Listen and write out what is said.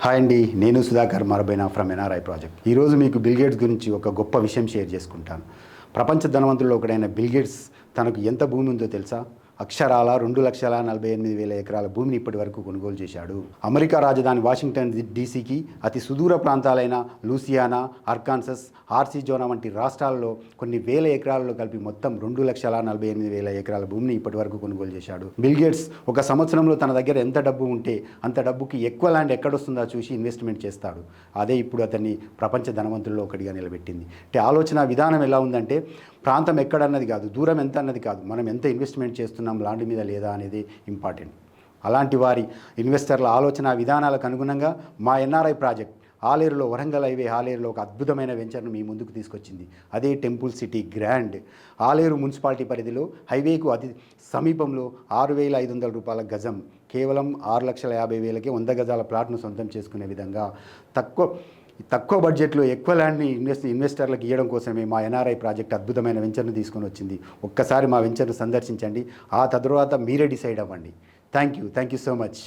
Hi అండి, నేను Sudhakar మరబైనా from NRI project. ఈరోజు మీకు బిల్ గేట్స్ గురించి ఒక గొప్ప విషయం షేర్ చేసుకుంటాను. ప్రపంచ ధనవంతుల్లో ఒకడైన బిల్ గేట్స్ తనకు ఎంత భూమి ఉందో తెలుసా? అక్షరాల 2,48,000 ఎకరాల భూమిని ఇప్పటి వరకు కొనుగోలు చేశాడు. అమెరికా రాజధాని వాషింగ్టన్ డీసీకి అతి సుదూర ప్రాంతాలైన లూసియానా, అర్కాన్సస్, ఆర్సిజోనా వంటి రాష్ట్రాల్లో కొన్ని వేల ఎకరాలలో కలిపి మొత్తం 2,48,000 ఎకరాల భూమిని ఇప్పటి వరకు కొనుగోలు చేశాడు. బిల్ గేట్స్ ఒక సంవత్సరంలో తన దగ్గర ఎంత డబ్బు ఉంటే అంత డబ్బుకి ఎక్కువ ల్యాండ్ ఎక్కడొస్తుందో చూసి ఇన్వెస్ట్మెంట్ చేస్తాడు. అదే ఇప్పుడు అతన్ని ప్రపంచ ధనవంతుల్లో ఒకటిగా నిలబెట్టింది. అంటే ఆలోచన విధానం ఎలా ఉందంటే, ప్రాంతం ఎక్కడన్నది కాదు, దూరం ఎంత అన్నది కాదు, మనం ఎంత ఇన్వెస్ట్మెంట్ చేస్తున్నాం ల్యాండ్ మీద లేదా అనేది ఇంపార్టెంట్. అలాంటి వారి ఇన్వెస్టర్ల ఆలోచన విధానాలకు అనుగుణంగా మా ఎన్ఆర్ఐ ప్రాజెక్ట్ ఆలేరులో, వరంగల్ హైవే ఆలేరులో ఒక అద్భుతమైన వెంచర్ను మీ ముందుకు తీసుకొచ్చింది. అదే temple city grand. Aler municipality పరిధిలో హైవేకు అతి సమీపంలో 6,500 రూపాయల గజం, కేవలం 6,50,000కే 100 గజాల ప్లాట్ను సొంతం చేసుకునే విధంగా తక్కువ బడ్జెట్లో ఎక్కువ ల్యాండ్ని ఇన్వెస్టర్లకు ఇవ్వడం కోసమే మా ఎన్ఆర్ఐ ప్రాజెక్ట్ అద్భుతమైన వెంచర్ను తీసుకొని వచ్చింది. ఒక్కసారి మా వెంచర్ను సందర్శించండి, ఆ తర్వాత మీరే డిసైడ్ అవ్వండి. Thank you so much.